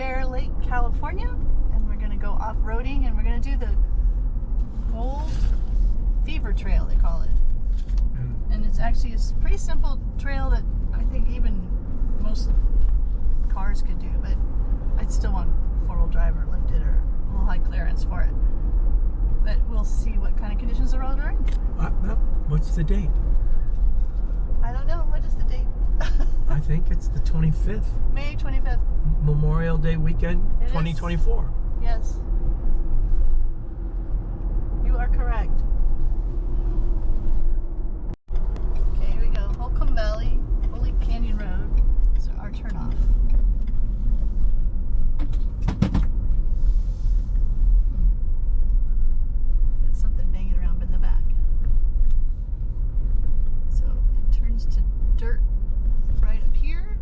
Bear Lake, California, and we're gonna go off-roading, and we're gonna do the Gold Fever Trail, they call it. And it's actually a pretty simple trail that I think even most cars could do, but I'd still want four-wheel drive or lifted or a little high clearance for it. But we'll see what kind of conditions the road are in. What's the date? I don't know. What is the date? I think it's the 25th. May 25th. Memorial Day weekend, 2024. Yes. You are correct. Okay, here we go. Holcomb Valley, Holy Canyon Road. So our turnoff. Got something banging around in the back. So it turns to dirt right up here.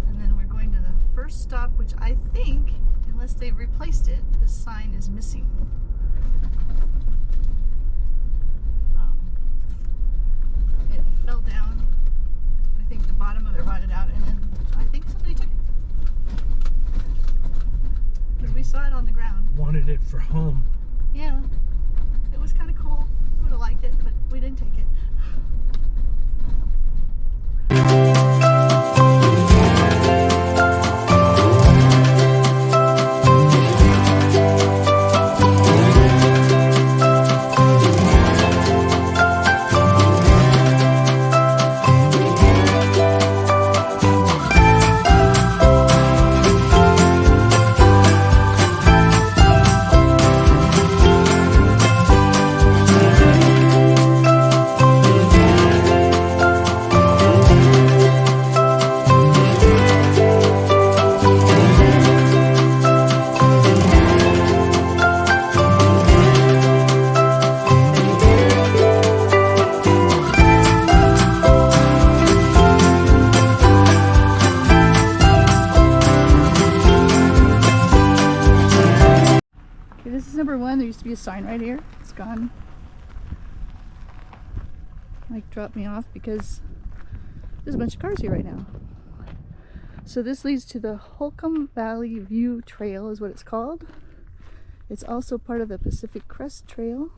And then we're going to the first stop, which I think, unless they've replaced it, this sign is missing. It fell down. I think the bottom of it rotted out, and then I think somebody took it. Because we saw it on the ground. Wanted it for home. Yeah. It was kind of cool. I would have liked it, but we didn't take it. This is number one. There used to be a sign right here. It's gone. Mike dropped me off because there's a bunch of cars here right now. So this leads to the Holcomb Valley View Trail is what it's called. It's also part of the Pacific Crest Trail.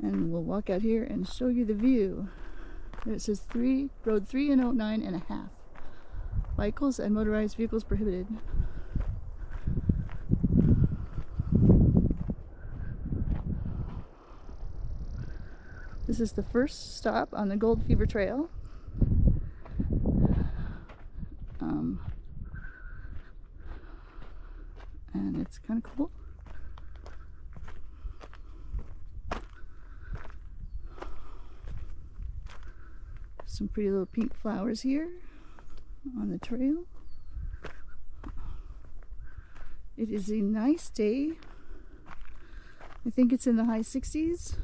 And we'll walk out here and show you the view. There it says road 3 and 09.5. Vehicles and motorized vehicles prohibited. This is the first stop on the Gold Fever Trail. And it's kind of cool. Some pretty little pink flowers here on the trail. It is a nice day. I think it's in the high 60s,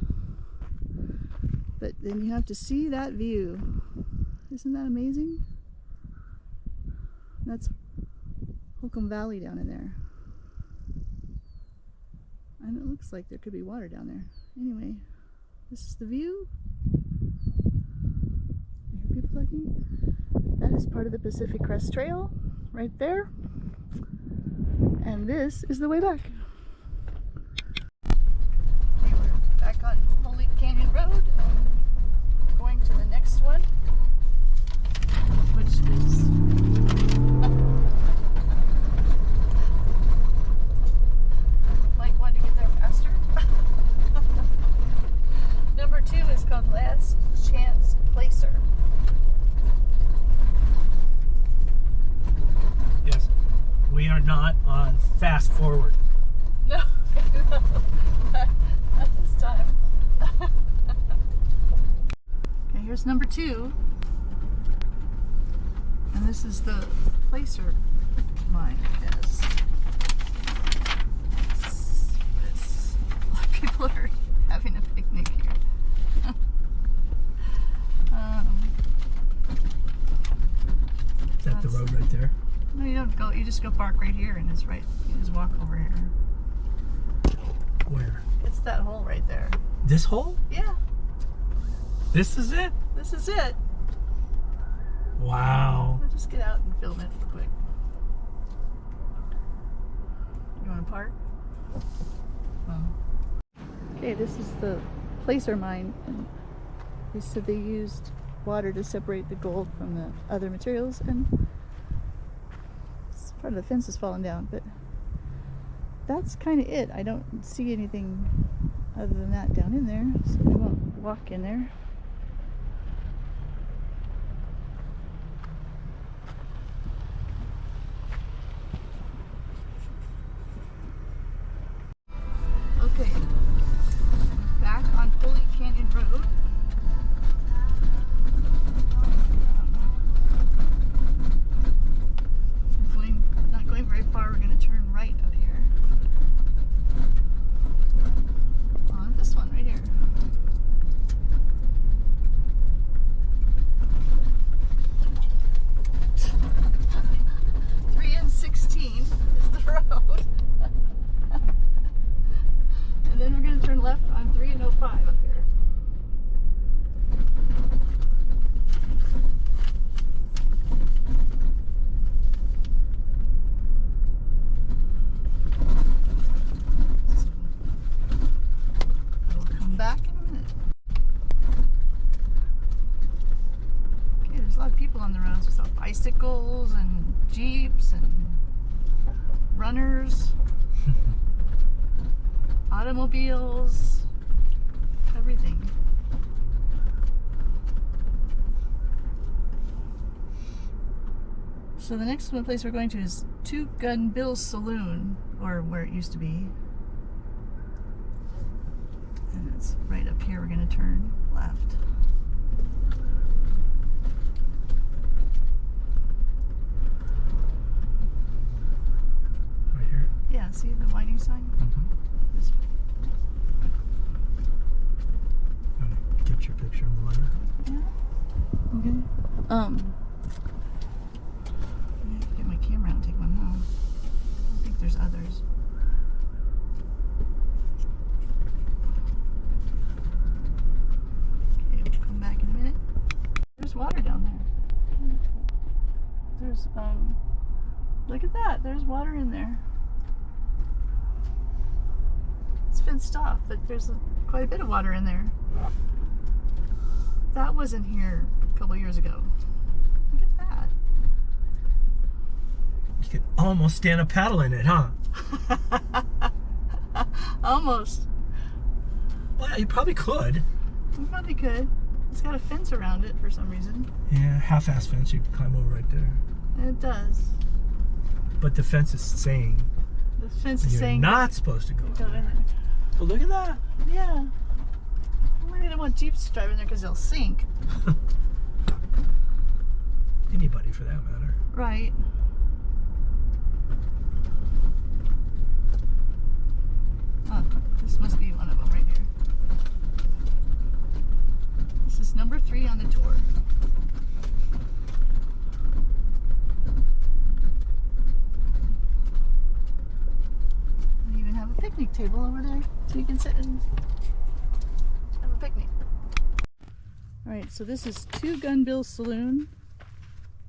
but then you have to see that view. Isn't that amazing? That's Holcomb Valley down in there, and it looks like there could be water down there. Anyway, this is the view. I hear people talking. That is part of the Pacific Crest Trail right there. And this is the way back. Okay, we're back on Holy Canyon Road. Going to the next one, which is Mike wanted to get there faster. Number 2 is called Last Chance Placer. Yes. We are not on fast forward. No, not this time. Okay, here's number 2. And this is the placer line, I guess. A lot of people are having a picnic here. Is that the road right there? No, you don't go. You just go park right here, and it's right. You just walk over here. Where? It's that hole right there. This hole? Yeah. This is it? This is it. Wow. I'll just get out and film it real quick. You want to park? Okay, this is the placer mine. And they said they used water to separate the gold from the other materials, and part of the fence is falling down, but that's kind of it. I don't see anything other than that down in there, so we won't walk in there. Okay, back on Holy Canyon Road. Not going very far. We're going to turn right up here. On this one right here. 3 and 16 is the road. And then we're going to turn left on 3 and 05 up here. So, we'll come back in a minute. Okay, there's a lot of people on the roads. There's bicycles and jeeps and runners. Automobiles, everything. So the next place we're going to is Two Gun Bill's Saloon, or where it used to be. And it's right up here. We're going to turn left. Right here? Yeah, see the lighting sign? This way. Get your picture of the letter. Yeah. Okay. I have to get my camera out and take one home. I think there's others. Okay, we'll come back in a minute. There's water down there. There's look at that. There's water in there. It's fenced off, but there's quite a bit of water in there. That wasn't here a couple years ago. Look at that. You could almost stand a paddle in it, huh? Almost. Well, you probably could. We probably could. It's got a fence around it for some reason. Yeah, half-ass fence. You can climb over right there. And it does. But the fence is saying The fence is you're saying not supposed to go go in there. But look at that. Yeah. Well, they don't want Jeeps to drive in there because they'll sink. Anybody for that matter. Right. Oh, this must be one of them right here. This is number 3 on the tour. They even have a picnic table over there so you can sit and have a picnic. Alright, so this is Two Gun Bill's Saloon.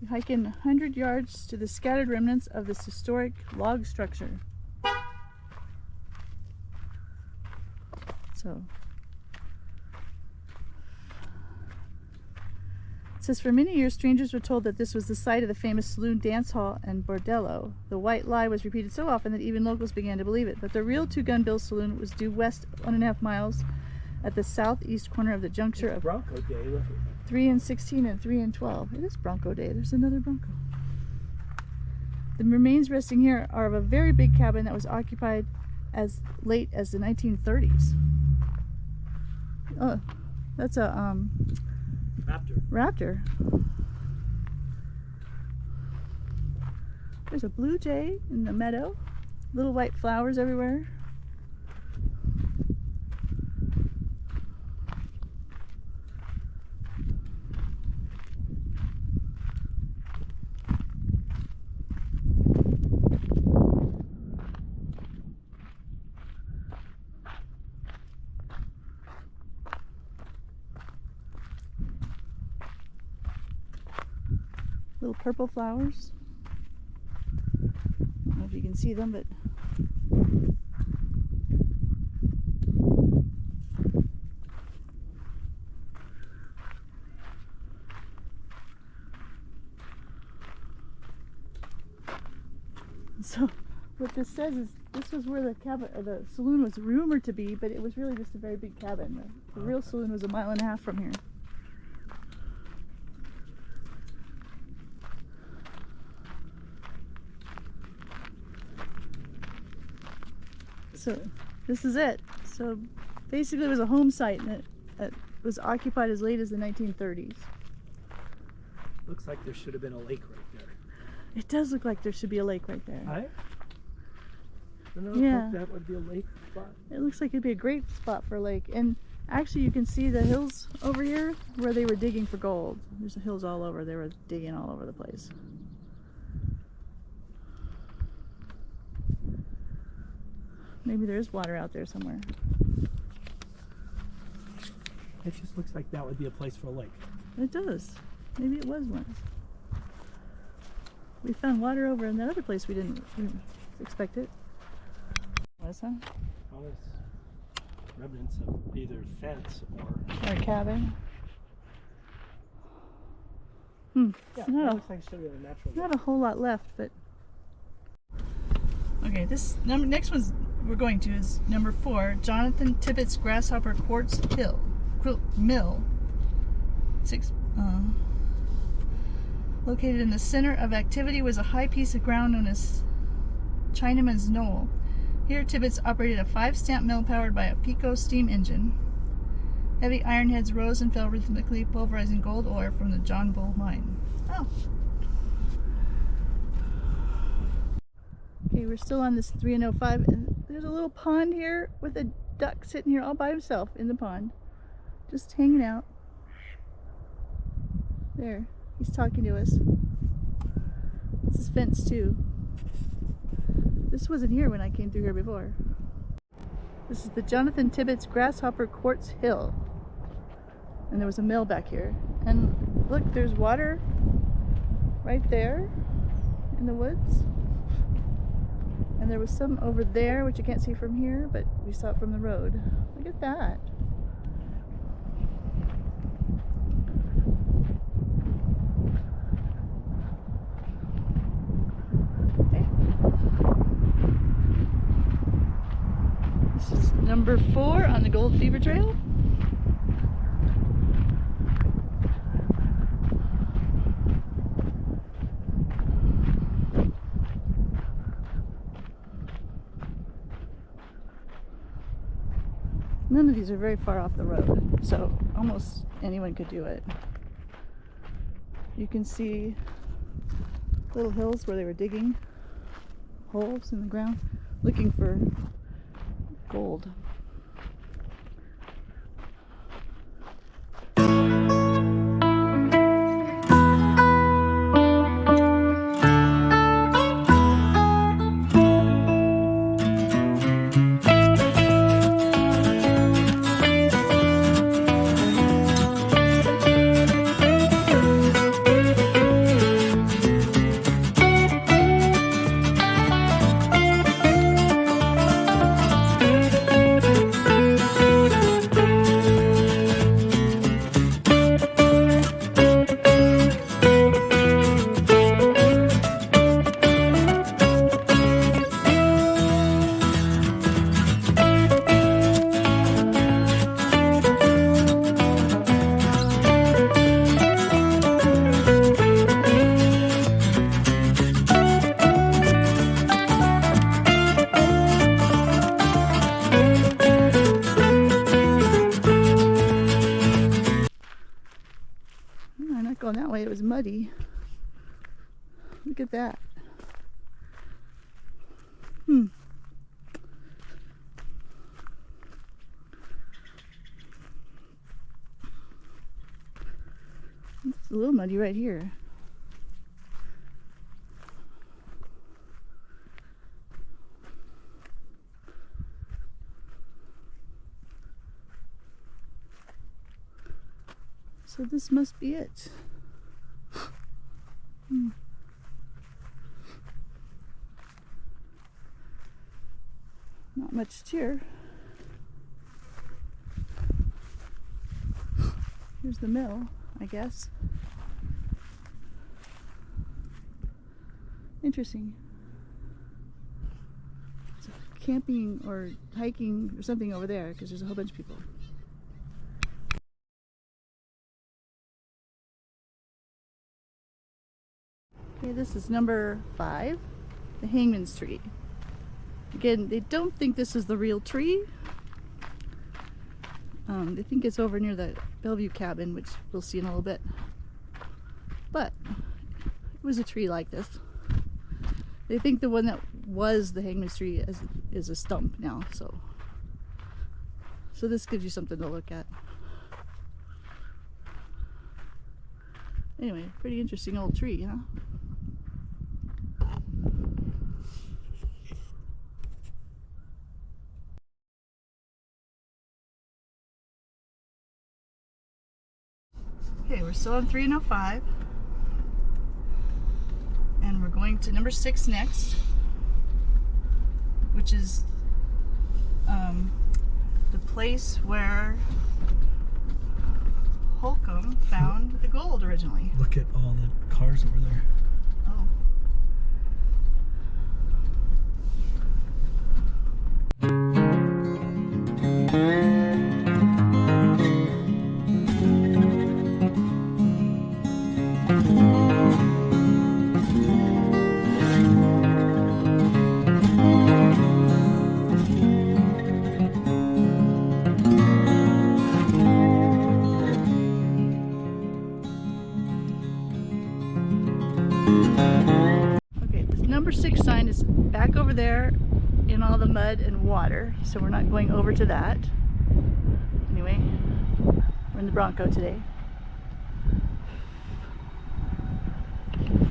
We hike in 100 yards to the scattered remnants of this historic log structure. So, it says, for many years, strangers were told that this was the site of the famous saloon, dance hall, and bordello. The white lie was repeated so often that even locals began to believe it. But the real Two Gun Bill's Saloon was due west 1.5 miles at the southeast corner of the juncture of Bronco Day, look at 3 and 16 and 3 and 12. It is Bronco Day. There's another Bronco. The remains resting here are of a very big cabin that was occupied as late as the 1930s. Oh, that's a raptor. There's a blue jay in the meadow. Little white flowers everywhere. Little purple flowers. I don't know if you can see them, but so what this says is this was where the cabin or the saloon was rumored to be, but it was really just a very big cabin. The real saloon was 1.5 miles from here. So this is it. So basically it was a home site, and it was occupied as late as the 1930s. Looks like there should have been a lake right there. It does look like there should be a lake right there. I don't Yeah. think that would be a lake spot. It looks like it'd be a great spot for a lake. And actually you can see the hills over here where they were digging for gold. There's hills all over. They were digging all over the place. Maybe there is water out there somewhere. It just looks like that would be a place for a lake. It does. Maybe it was once. We found water over in that other place we didn't expect it. What is that? All this remnants of either fence or Or a cabin. yeah, Not that a, looks like it should be a natural lake. not a whole lot left, but okay. This next one's we're going to is number 4, Jonathan Tibbetts Grasshopper Quartz Mill. Located in the center of activity was a high piece of ground known as Chinaman's Knoll. Here, Tibbetts operated a 5-stamp mill powered by a Pico steam engine. Heavy iron heads rose and fell rhythmically, pulverizing gold ore from the John Bull mine. Oh. Okay, we're still on this 305, and there's a little pond here with a duck sitting here all by himself in the pond, just hanging out. There, he's talking to us. This is fenced too. This wasn't here when I came through here before. This is the Jonathan Tibbetts Grasshopper Quartz Hill. And there was a mill back here. And look, there's water right there in the woods. And there was some over there, which you can't see from here, but we saw it from the road. Look at that. Okay. This is number 4 on the Gold Fever Trail. None of these are very far off the road, so almost anyone could do it. You can see little hills where they were digging holes in the ground looking for gold. Going that way, it was muddy. Look at that. It's a little muddy right here. So this must be it. Not much here. Here's the mill, I guess. Interesting. It's camping or hiking or something over there because there's a whole bunch of people. Okay, this is number 5, the hangman's tree. Again, they don't think this is the real tree. They think it's over near the Bellevue cabin, which we'll see in a little bit. But it was a tree like this. They think the one that was the hangman's tree is a stump now, so this gives you something to look at. Anyway, pretty interesting old tree, huh? Okay, we're still on 305, and we're going to number 6 next, which is the place where Holcomb found the gold originally. Look at all the cars over there. Oh. Number 6 sign is back over there in all the mud and water, so we're not going over to that. Anyway, we're in the Bronco today.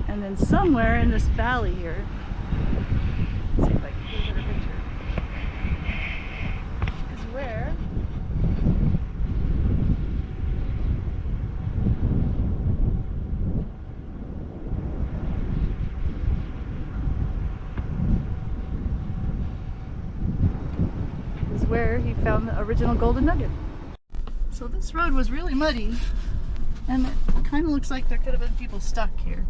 And then somewhere in this valley here, let's see if I can get a better picture, is where he found the original golden nugget. So this road was really muddy, and it kind of looks like there could have been people stuck here.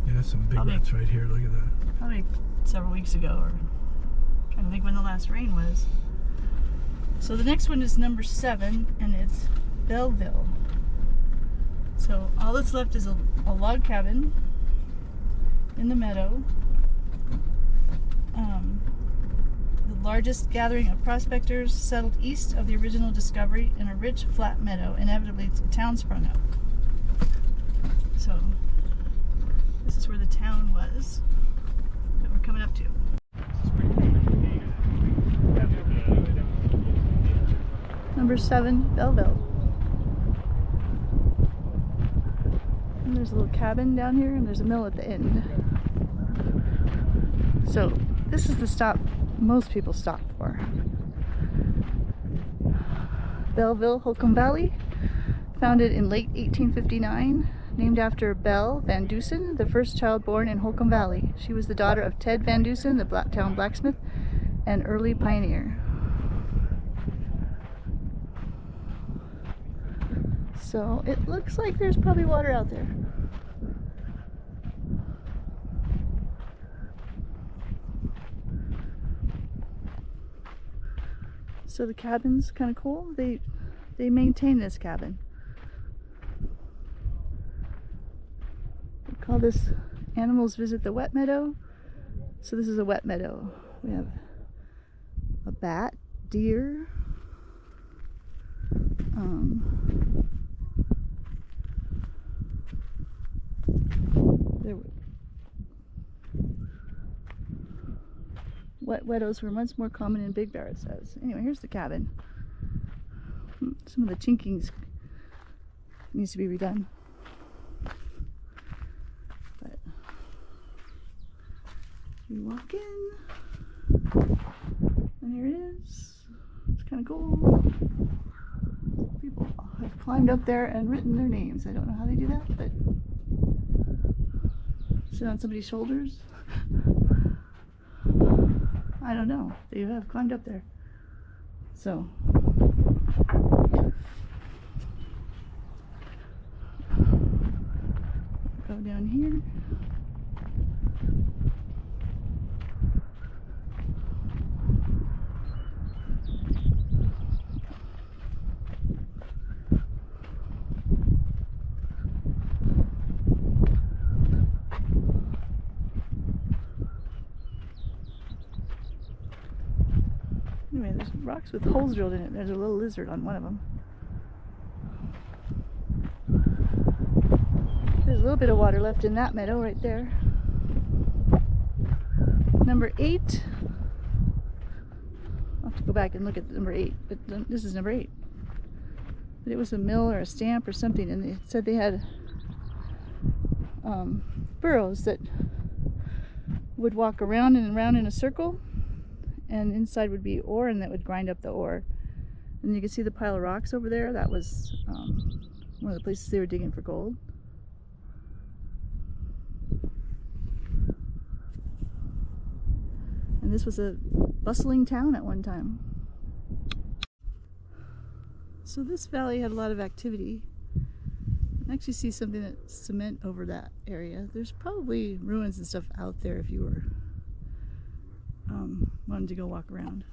Yeah, some big ruts right here. Look at that. Probably several weeks ago, or I'm trying to think when the last rain was. So the next one is number 7, and it's Belleville. So all that's left is a log cabin in the meadow. The largest gathering of prospectors settled east of the original discovery in a rich, flat meadow. Inevitably, a town sprung up. So this is where the town was that we're coming up to. Number 7, Belleville. And there's a little cabin down here, and there's a mill at the end. So this is the stop most people stop for. Belleville, Holcomb Valley, founded in late 1859, named after Belle Van Dusen, the first child born in Holcomb Valley. She was the daughter of Ted Van Dusen, the town blacksmith and early pioneer. So it looks like there's probably water out there. So the cabin's kind of cool. They maintain this cabin. We call this Animals Visit the Wet Meadow. So this is a wet meadow. We have a bat, deer, wet meadows were once more common in Big Bear, it says. Anyway, here's the cabin. Some of the chinkings needs to be redone. But we walk in, and here it is. It's kind of cool. People. have climbed up there and written their names. I don't know how they do that, but sit on somebody's shoulders. I don't know. They have climbed up there. So go down here. Anyway, there's rocks with holes drilled in it. There's a little lizard on one of them. There's a little bit of water left in that meadow right there. Number 8. I'll have to go back and look at number 8, but this is number 8. But it was a mill or a stamp or something, and they said they had burrows that would walk around and around in a circle, and inside would be ore, and that would grind up the ore. And you can see the pile of rocks over there. That was one of the places they were digging for gold. And this was a bustling town at one time. So this valley had a lot of activity. I actually see something that's cement over that area. There's probably ruins and stuff out there if you were wanted to go walk around.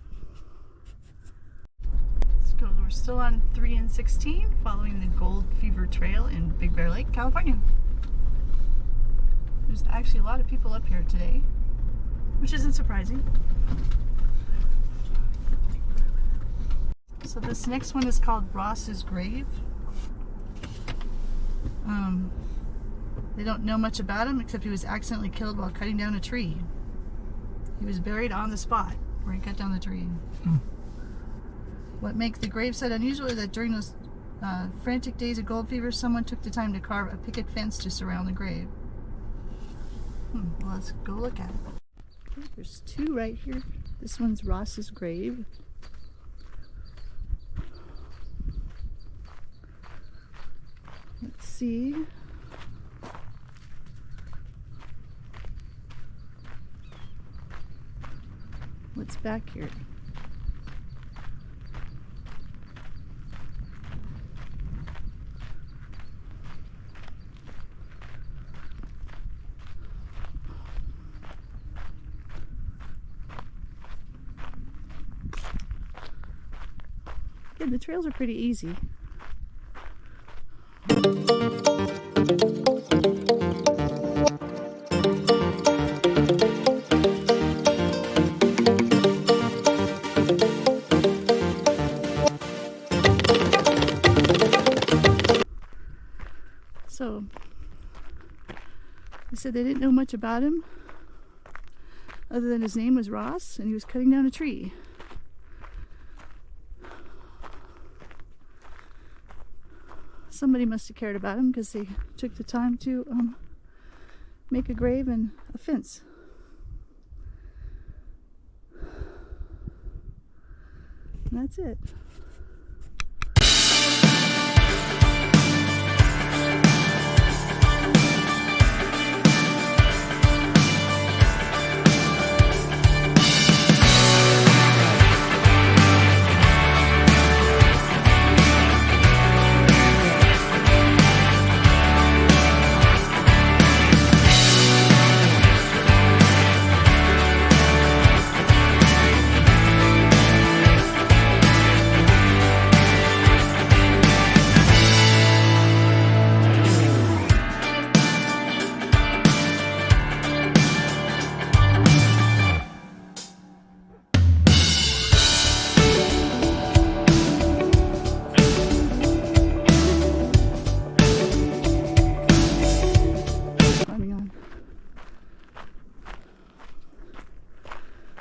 Let's go. We're still on 3 and 16, following the Gold Fever Trail in Big Bear Lake, California. There's actually a lot of people up here today, which isn't surprising. So this next one is called Ross's Grave. They don't know much about him except he was accidentally killed while cutting down a tree. He was buried on the spot where he cut down the tree. What makes the gravesite unusual is that during those frantic days of gold fever, someone took the time to carve a picket fence to surround the grave. Well, let's go look at it. Okay, there's 2 right here. This one's Ross's grave. Let's see. What's back here? Yeah, the trails are pretty easy. So, they said they didn't know much about him, other than his name was Ross, and he was cutting down a tree. Somebody must have cared about him because they took the time to make a grave and a fence. And that's it.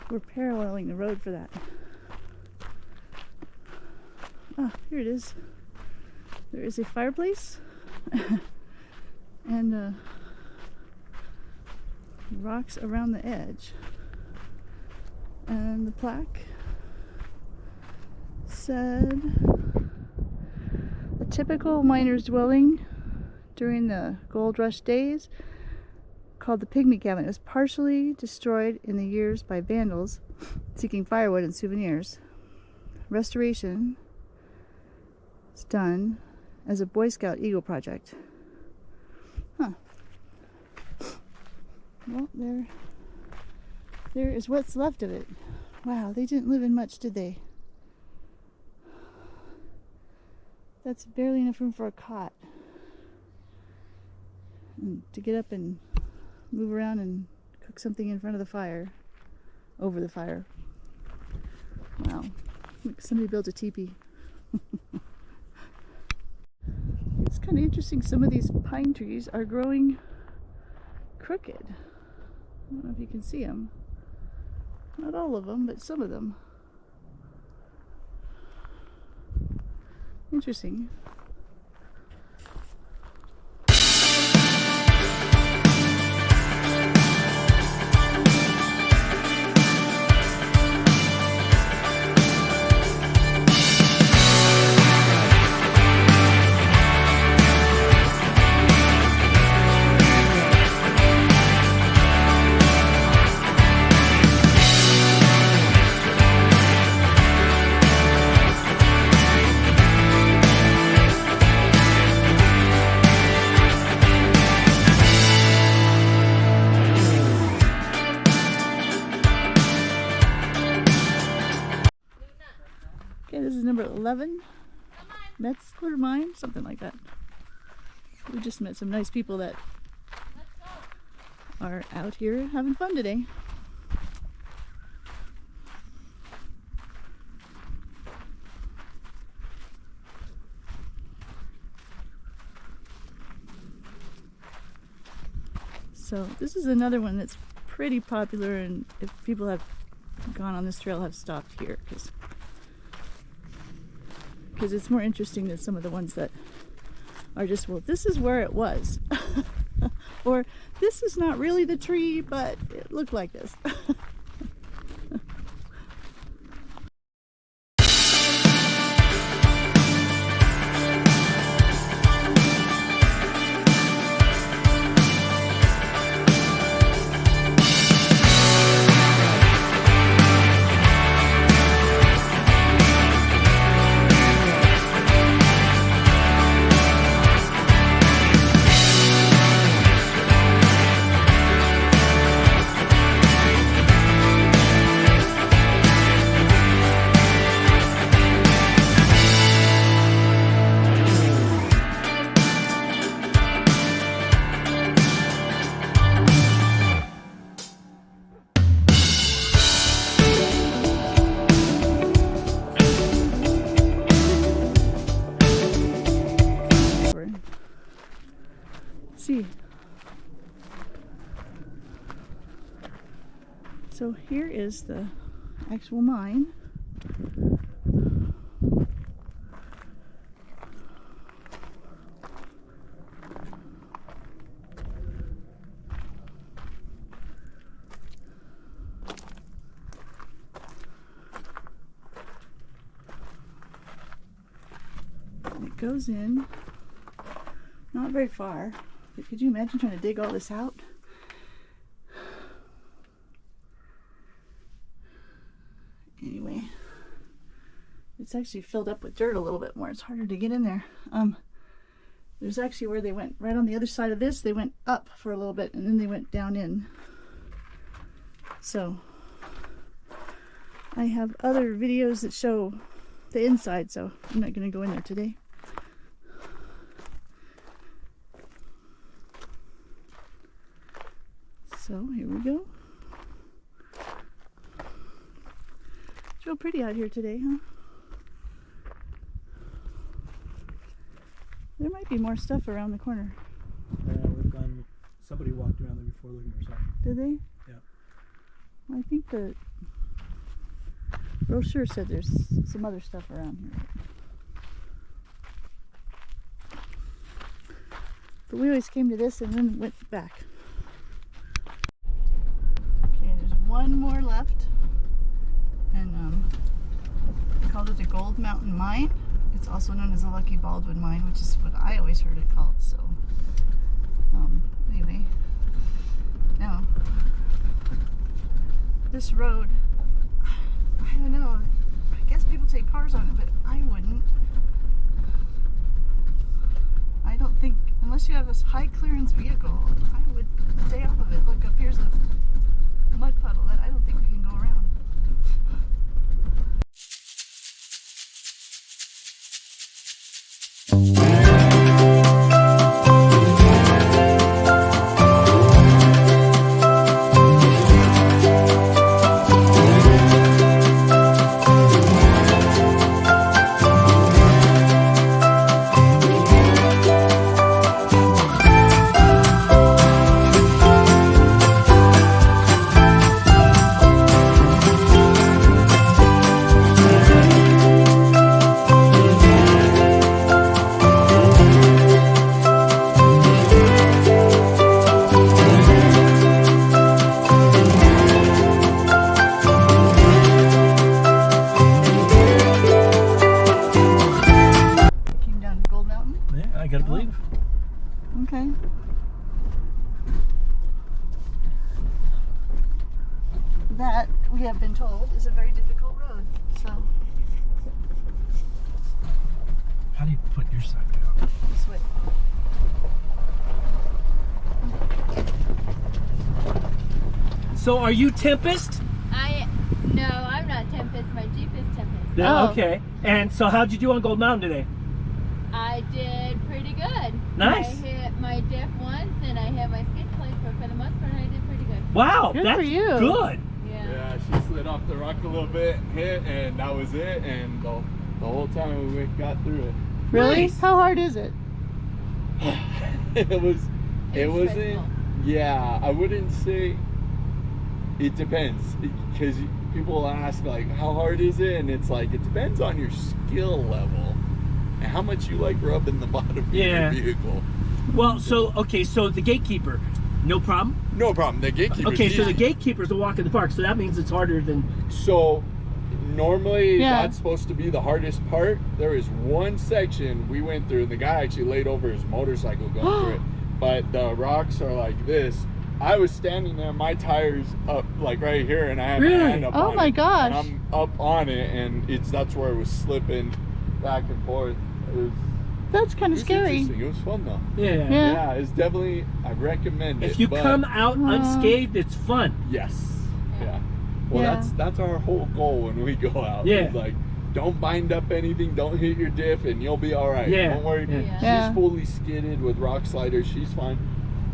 We're paralleling the road for that. Ah, here it is. There is a fireplace and rocks around the edge. And the plaque said, typical miner's dwelling during the gold rush days, called the Pygmy Cabin. It was partially destroyed in the years by vandals seeking firewood and souvenirs. Restoration is done as a Boy Scout Eagle project. Huh. Well, there is what's left of it. Wow, they didn't live in much, did they? That's barely enough room for a cot. And to get up and move around and cook something in front of the fire, over the fire. Wow, look, somebody built a teepee. It's kind of interesting, some of these pine trees are growing crooked. I don't know if you can see them. Not all of them, but some of them. Interesting. Okay, this is number 11. Metzler Mine, something like that. We just met some nice people that are out here having fun today. So this is another one that's pretty popular, and if people have gone on this trail have stopped here because it's more interesting than some of the ones that are just, well, this is where it was. Or this is not really the tree, but it looked like this. See, so here is the actual mine. And it goes in, not very far. But could you imagine trying to dig all this out? Anyway, it's actually filled up with dirt a little bit more. It's harder to get in there. There's actually where they went right on the other side of this. They went up for a little bit and then they went down in. So I have other videos that show the inside, so I'm not going to go in there today. So here we go. It's real pretty out here today, huh? There might be more stuff around the corner. Yeah, we've gone. Somebody walked around there before looking for something. Did they? Yeah. Well, I think the brochure said there's some other stuff around here. But we always came to this and then went back. Okay, there's one more left. And I called it the Gold Mountain Mine. It's also known as the Lucky Baldwin Mine, which is what I always heard it called. So, anyway, now this road, I don't know. I guess people take cars on it, but I wouldn't. I don't think, unless you have a high clearance vehicle, I would stay off of it. Look, up here's a mud puddle that I don't think we can go around. I gotta believe. Okay. That, we have been told, is a very difficult road. So, How do you put your side down? this way. So are you Tempest? No, I'm not Tempest. My Jeep is Tempest. Yeah, Oh. okay. And so how'd you do on Gold Mountain today? I did pretty good. Nice. I hit my diff once and I hit my skid plate, but for the most part I did pretty good. Wow, Good that's for you. good. Yeah. Yeah, she slid off the rock a little bit, hit, and that was it. And the whole time we got through it. Really? Nice. How hard is it? It wasn't. stressful. Yeah, I wouldn't say. It depends, because people ask like, how hard is it? And it's like, it depends on your skill level and how much you like rubbing the bottom of Yeah. your vehicle. Well, so, okay, so the gatekeeper, no problem? No problem. The gatekeeper. Okay, so the gatekeeper's a walk in the park, so that means it's harder than... So normally Yeah. that's supposed to be the hardest part. There is one section we went through, and the guy actually laid over his motorcycle going through it. But the rocks are like this. I was standing there, my tires up like right here, and I had Really? my hand up Oh on my it. gosh. And I'm up on it, and that's where it was slipping back and forth. That's kind It of was scary. interesting. It was fun though. Yeah. Yeah. Yeah, it's definitely, I recommend it. If you but come out unscathed, it's fun. yes. Yeah. Well, Yeah. that's our whole goal when we go out. Yeah. It's like, don't bind up anything, don't hit your diff, and you'll be all right. Yeah. Don't worry. Yeah. She's Yeah. fully skidded with rock sliders. She's fine.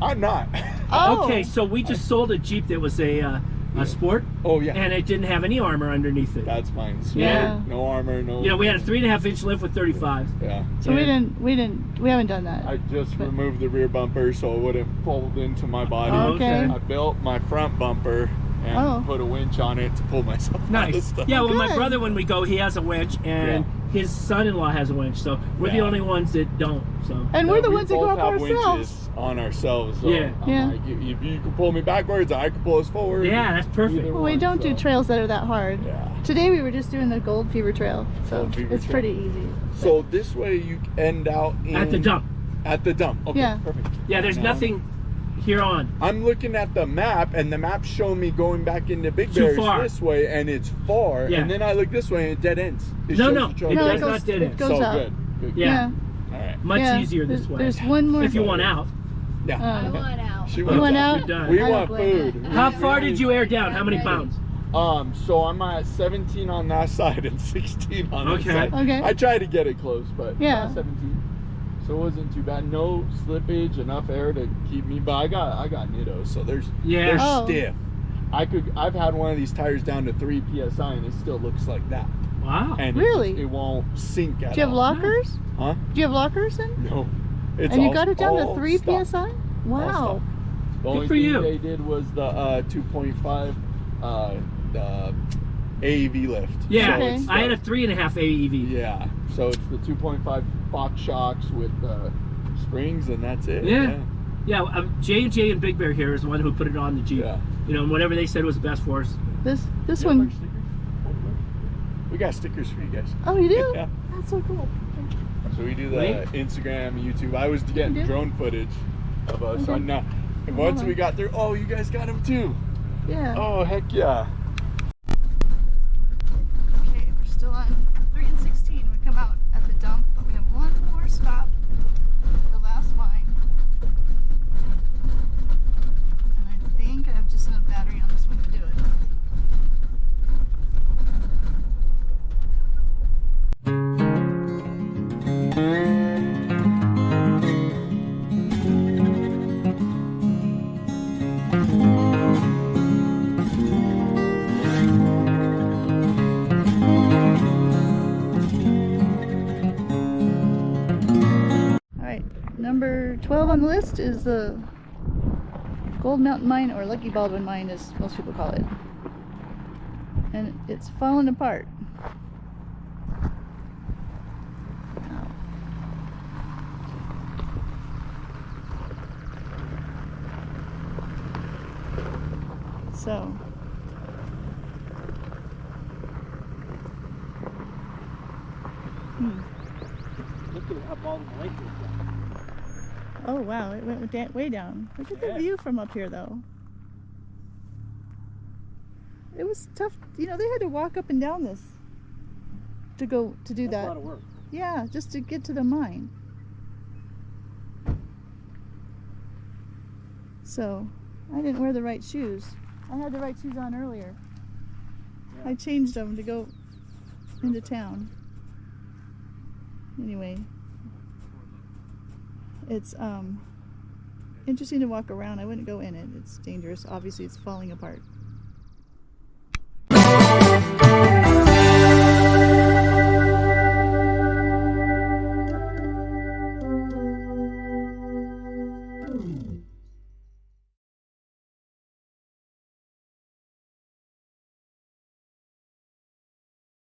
I'm not. Oh. Okay, so we just sold a Jeep that was a Sport, Oh yeah. and it didn't have any armor underneath it. That's mine. Sport, Yeah. No armor. No. You know, we had a 3.5-inch lift with 35s. Yeah. So we haven't done that. I just removed the rear bumper so it wouldn't fold into my body. Okay. I built my front bumper and Oh. put a winch on it to pull myself out of Nice. stuff. Yeah, well, my Good. brother, when we go, he has a winch, and his son-in-law has a winch, so we're the Yeah. only ones that don't. So And we're the we ones that go both up have ourselves. winches on ourselves. So Yeah. I'm Yeah. like, if you can pull me backwards, I can pull us forward. yeah, that's perfect. Either Well, we one, don't do so. trails that are that hard. Yeah. Today we were just doing the Gold Fever Trail, so Gold Fever it's Trail. pretty easy. So this way you end out in At the dump. At the dump. Okay, Yeah. perfect. Yeah, there's Now, nothing here on. I'm looking at the map, and the map's showing me going back into Big Too Bears far. this way, and it's far. Yeah. And then I look this way, and it dead ends. It No, shows no, the trail it No, dead does ends. not dead it end. goes So out. good. Good. Yeah. All right. Much Yeah. easier this way. There's one more. If you want out. Yeah. I want out. She You wants want out. out? You're done. We I don't want blame food. How far did you air down? How many pounds? So I'm at 17 on that side and 16 on Okay. this side. Okay. I tried to get it close, but Yeah. 17. So it wasn't too bad. No slippage, enough air to keep me. But I got nittos, so they're Oh. stiff. I've had one of these tires down to 3 psi, and it still looks like that. Wow. And Really? it won't sink at Do you have all. lockers? Huh? Do you have lockers in? No. It's And you all- got it down to all 3 stock. psi? All Wow. stock. The only for thing you. they did was the 2.5 the AEV lift. Yeah, Okay. it's I had the- a 3.5 AEV. Yeah, so it's the 2.5 Fox shocks with springs, and that's it. Yeah. Yeah, J&J and Big Bear here is the one who put it on the Jeep. Yeah. You know, and whatever they said was the best for us. This Yeah, one. wear stickers. We got stickers for you guys. Oh, you do? Yeah. That's so cool. So we do the Wait. Instagram, YouTube. I was getting You do? drone footage of us. Okay. So now, and once we got there, oh, you guys got them too. Yeah. Oh, heck yeah. Okay, we're still on 3 and 16. We come out at the dump, but we have one more stop, the last line. And I think I have just enough battery on this one to do it. Number 12 on the list is the Gold Mountain Mine, or Lucky Baldwin Mine as most people call it. And it's falling apart. Ow. So, Look at how bald the lake is. oh wow, it went way down. Look at the Yeah. view from up here though. It was tough, you know, they had to walk up and down this to do That's a that. lot of work. Yeah, just to get to the mine. So, I didn't wear the right shoes. I had the right shoes on earlier. Yeah. I changed them to go into town. Anyway, it's interesting to walk around. I wouldn't go in it. It's dangerous. Obviously, it's falling apart.